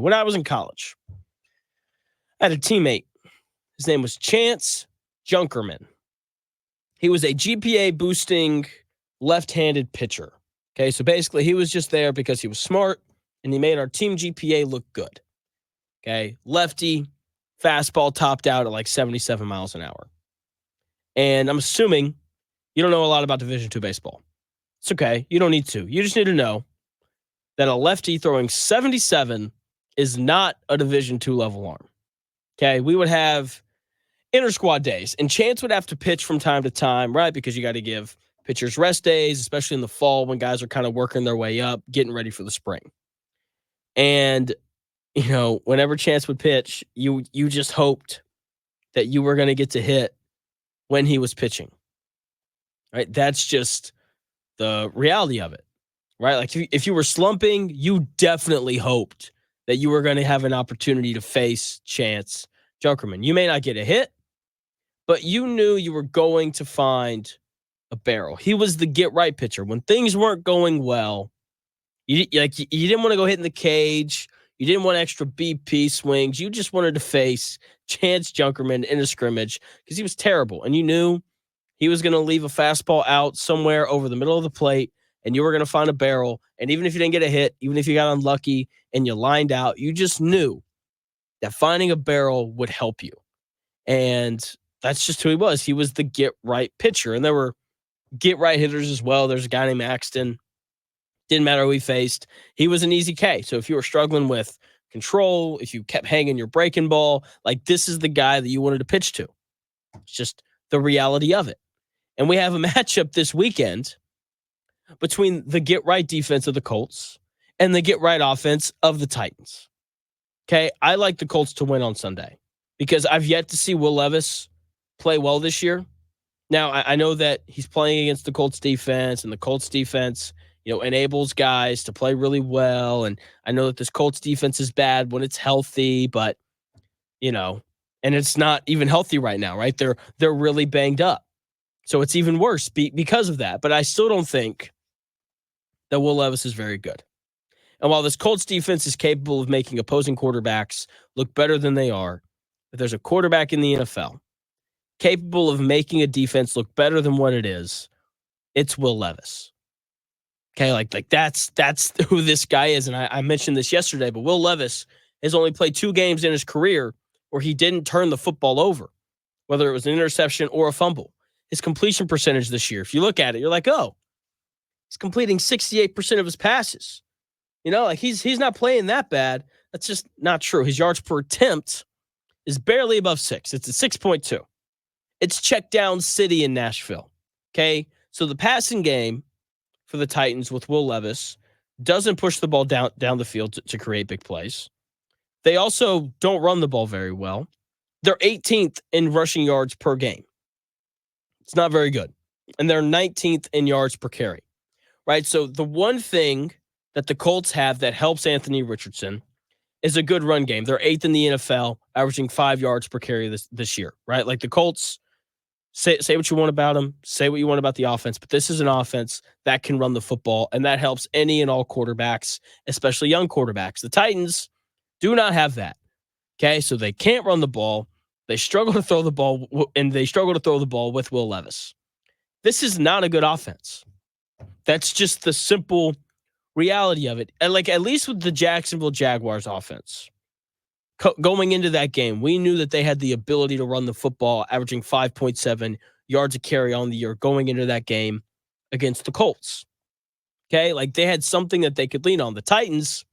When I was in college, I had a teammate. His name was Chance Junkerman. He was a GPA boosting left-handed pitcher. Okay, so basically he was just there because he was smart and he made our team GPA look good. Okay, lefty, fastball topped out at like 77 miles an hour. And I'm assuming you don't know a lot about Division II baseball. It's okay. You don't need to. You just need to know that a lefty throwing 77 is not a Division II level arm. Okay, we would have inter-squad days, and Chance would have to pitch from time to time, right? Because you got to give pitchers rest days, especially in the fall when guys are kind of working their way up, getting ready for the spring. And, whenever Chance would pitch, you just hoped that you were going to get to hit when he was pitching, right? That's just the reality of it, right? Like if you were slumping, you definitely hoped that you were going to have an opportunity to face Chance Junkerman. You may not get a hit, but you knew you were going to find a barrel. He was the get-right pitcher. When things weren't going well, you didn't want to go hit in the cage. You didn't want extra BP swings. You just wanted to face Chance Junkerman in a scrimmage because he was terrible. And you knew he was going to leave a fastball out somewhere over the middle of the plate, and you were going to find a barrel. And even if you didn't get a hit, even if you got unlucky and you lined out, you just knew that finding a barrel would help you. And that's just who he was. He was the get-right pitcher. And there were get-right hitters as well. There's a guy named Axton. Didn't matter who he faced. He was an easy K. So if you were struggling with control, if you kept hanging your breaking ball, like this is the guy that you wanted to pitch to. It's just the reality of it. And we have a matchup this weekend between the get-right defense of the Colts and the get-right offense of the Titans. Okay, I like the Colts to win on Sunday because I've yet to see Will Levis play well this year. Now, I know that he's playing against the Colts defense, and the Colts defense, enables guys to play really well. And I know that this Colts defense is bad when it's healthy, but, and it's not even healthy right now, right? They're really banged up. So it's even worse because of that. But I still don't think that Will Levis is very good. And while this Colts defense is capable of making opposing quarterbacks look better than they are, if there's a quarterback in the NFL capable of making a defense look better than what it is, it's Will Levis. Okay, like that's who this guy is. And I mentioned this yesterday, but Will Levis has only played 2 games in his career where he didn't turn the football over, whether it was an interception or a fumble. His completion percentage this year, if you look at it, you're like, oh, he's completing 68% of his passes. He's not playing that bad. That's just not true. His yards per attempt is barely above 6. It's a 6.2. It's check down city in Nashville. Okay, so the passing game for the Titans with Will Levis doesn't push the ball down the field to create big plays. They also don't run the ball very well. They're 18th in rushing yards per game. It's not very good. And they're 19th in yards per carry. Right? So the one thing that the Colts have that helps Anthony Richardson is a good run game. They're 8th in the NFL, averaging 5 yards per carry this year. Right? Like the Colts, say what you want about them, say what you want about the offense, but this is an offense that can run the football, and that helps any and all quarterbacks, especially young quarterbacks. The Titans do not have that. Okay, so they can't run the ball. They struggle to throw the ball, and they struggle to throw the ball with Will Levis. This is not a good offense. That's just the simple reality of it. And at least with the Jacksonville Jaguars offense, going into that game, we knew that they had the ability to run the football, averaging 5.7 yards a carry on the year going into that game against the Colts. Okay, they had something that they could lean on. The Titans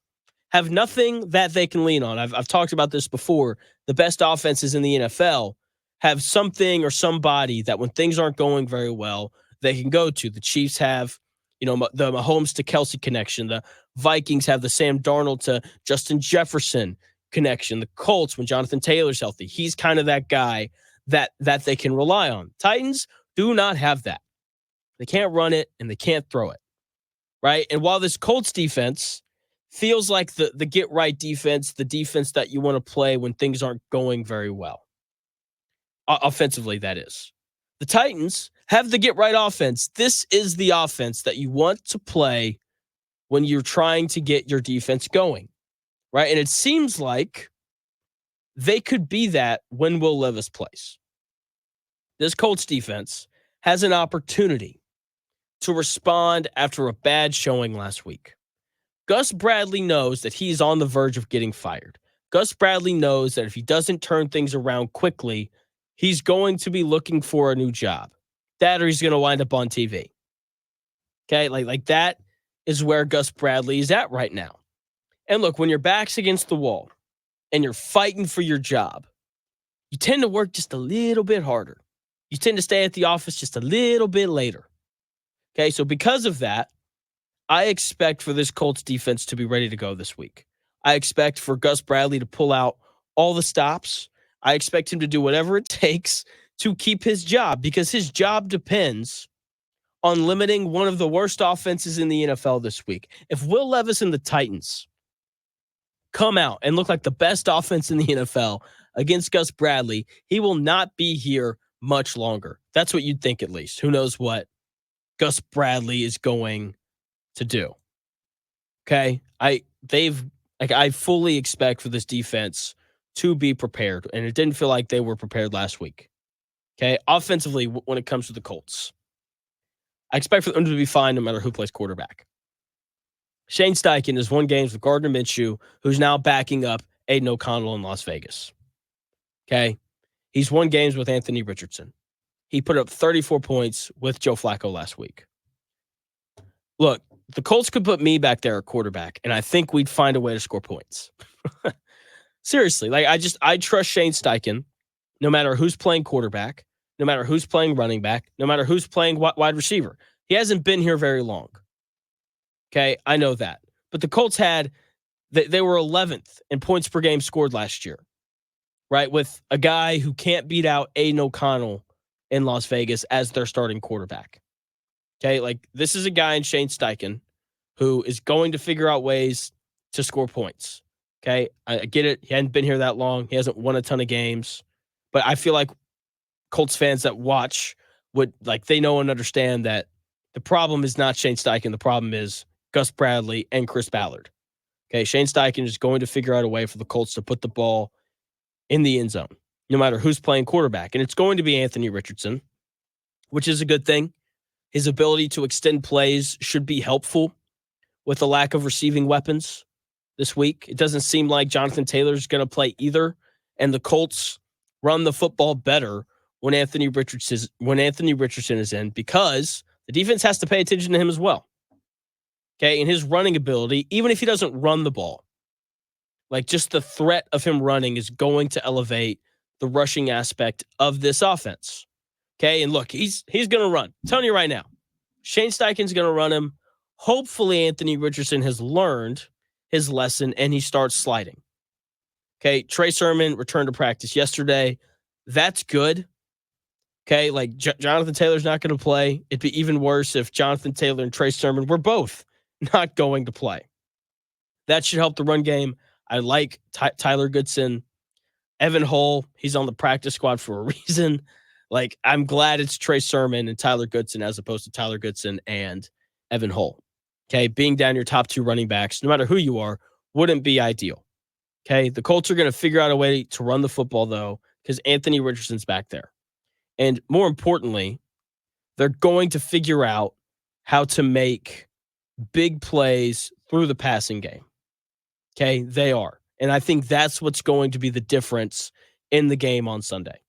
have nothing that they can lean on. I've talked about this before. The best offenses in the NFL have something or somebody that when things aren't going very well, they can go to. The Chiefs have, the Mahomes to Kelsey connection. The Vikings have the Sam Darnold to Justin Jefferson connection. The Colts, when Jonathan Taylor's healthy, he's kind of that guy that they can rely on. Titans do not have that. They can't run it and they can't throw it, right? And while this Colts defense feels like the get-right defense, the defense that you want to play when things aren't going very well, offensively, that is. The Titans have the get-right offense. This is the offense that you want to play when you're trying to get your defense going. right? And it seems like they could be that when Will Levis plays. This Colts defense has an opportunity to respond after a bad showing last week. Gus Bradley knows that he's on the verge of getting fired. Gus Bradley knows that if he doesn't turn things around quickly, he's going to be looking for a new job. That or he's going to wind up on TV. Okay, like that is where Gus Bradley is at right now. And look, when your back's against the wall and you're fighting for your job, you tend to work just a little bit harder. You tend to stay at the office just a little bit later. Okay, so because of that, I expect for this Colts defense to be ready to go this week. I expect for Gus Bradley to pull out all the stops. I expect him to do whatever it takes to keep his job because his job depends on limiting one of the worst offenses in the NFL this week. If Will Levis and the Titans come out and look like the best offense in the NFL against Gus Bradley, he will not be here much longer. That's what you'd think at least. Who knows what Gus Bradley is going to do. Okay? I fully expect for this defense to be prepared, and it didn't feel like they were prepared last week. Okay? Offensively, when it comes to the Colts, I expect for them to be fine no matter who plays quarterback. Shane Steichen has won games with Gardner Minshew, who's now backing up Aiden O'Connell in Las Vegas. Okay? He's won games with Anthony Richardson. He put up 34 points with Joe Flacco last week. Look, the Colts could put me back there at quarterback, and I think we'd find a way to score points. Seriously, I trust Shane Steichen no matter who's playing quarterback, no matter who's playing running back, no matter who's playing wide receiver. He hasn't been here very long. Okay, I know that. But the Colts they were 11th in points per game scored last year, right? With a guy who can't beat out Aiden O'Connell in Las Vegas as their starting quarterback. Okay, like this is a guy in Shane Steichen who is going to figure out ways to score points. Okay, I get it. He hadn't been here that long. He hasn't won a ton of games. But I feel like Colts fans that watch they know and understand that the problem is not Shane Steichen. The problem is Gus Bradley and Chris Ballard. Okay, Shane Steichen is going to figure out a way for the Colts to put the ball in the end zone, no matter who's playing quarterback. And it's going to be Anthony Richardson, which is a good thing. His ability to extend plays should be helpful with the lack of receiving weapons this week. It doesn't seem like Jonathan Taylor's going to play either, and the Colts run the football better when Anthony Richardson is in because the defense has to pay attention to him as well. Okay, and his running ability, even if he doesn't run the ball, like just the threat of him running is going to elevate the rushing aspect of this offense. Okay, and look, he's going to run. I'm telling you right now, Shane Steichen's going to run him. Hopefully, Anthony Richardson has learned his lesson and he starts sliding. Okay, Trey Sermon returned to practice yesterday. That's good. Okay, like Jonathan Taylor's not going to play. It'd be even worse if Jonathan Taylor and Trey Sermon were both not going to play. That should help the run game. I like Tyler Goodson. Evan Hull, he's on the practice squad for a reason. Like, I'm glad it's Trey Sermon and Tyler Goodson as opposed to Tyler Goodson and Evan Hull. Okay, being down your top two running backs, no matter who you are, wouldn't be ideal. Okay, the Colts are going to figure out a way to run the football, though, because Anthony Richardson's back there. And more importantly, they're going to figure out how to make big plays through the passing game. Okay, they are. And I think that's what's going to be the difference in the game on Sunday.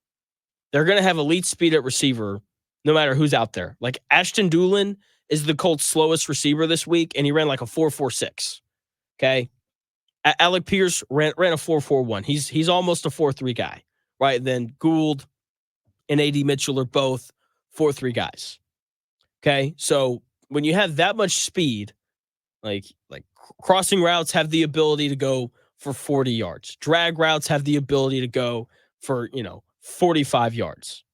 They're going to have elite speed at receiver no matter who's out there. Like Ashton Doolin is the Colts' slowest receiver this week, and he ran like a 4.46. Okay? Alec Pierce ran a 4.41. He's almost a 4.3 guy, right? And then Gould and A.D. Mitchell are both 4.3 guys. Okay? So when you have that much speed, like crossing routes have the ability to go for 40 yards. Drag routes have the ability to go for, 45 yards,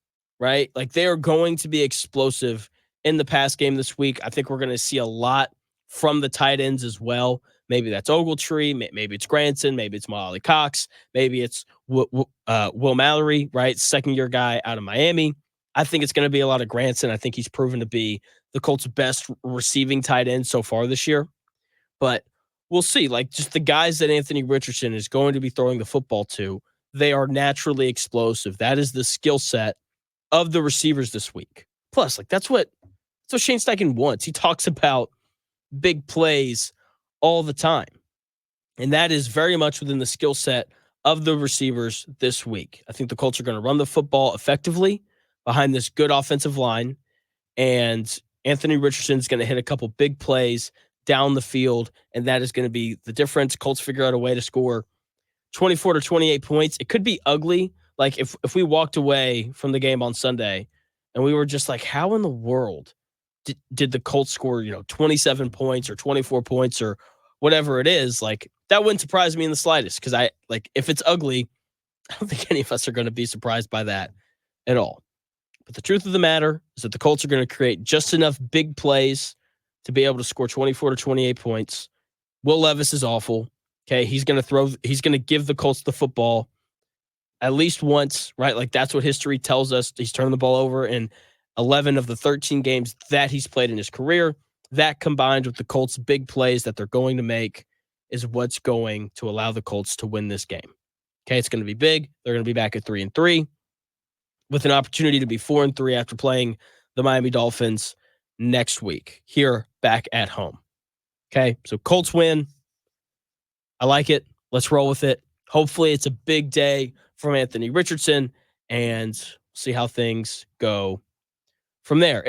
right? Like they are going to be explosive in the pass game this week. I think we're going to see a lot from the tight ends as well. Maybe that's Ogletree. Maybe it's Granson. Maybe it's Molly Cox. Maybe it's Will Mallory, right? Second-year guy out of Miami. I think it's going to be a lot of Granson. I think he's proven to be the Colts' best receiving tight end so far this year. But we'll see. Like, just the guys that Anthony Richardson is going to be throwing the football to, they are naturally explosive. That is the skill set of the receivers this week. Plus, like, that's what Shane Steichen wants. He talks about big plays all the time. And that is very much within the skill set of the receivers this week. I think the Colts are going to run the football effectively behind this good offensive line. And Anthony Richardson is going to hit a couple big plays down the field. And that is going to be the difference. Colts figure out a way to score 24 to 28 points. It could be ugly. Like if we walked away from the game on Sunday and we were just like, how in the world did the Colts score, 27 points or 24 points or whatever it is? Like, that wouldn't surprise me in the slightest, because if it's ugly, I don't think any of us are going to be surprised by that at all. But the truth of the matter is that the Colts are going to create just enough big plays to be able to score 24 to 28 points. Will Levis is awful. Okay, he's going to give the Colts the football at least once, right? Like, that's what history tells us. He's turned the ball over in 11 of the 13 games that he's played in his career. That, combined with the Colts' big plays that they're going to make, is what's going to allow the Colts to win this game. Okay, it's going to be big. They're going to be back at 3-3 with an opportunity to be 4-3 after playing the Miami Dolphins next week here back at home. Okay, so Colts win. I like it. Let's roll with it. Hopefully it's a big day from Anthony Richardson, and see how things go from there.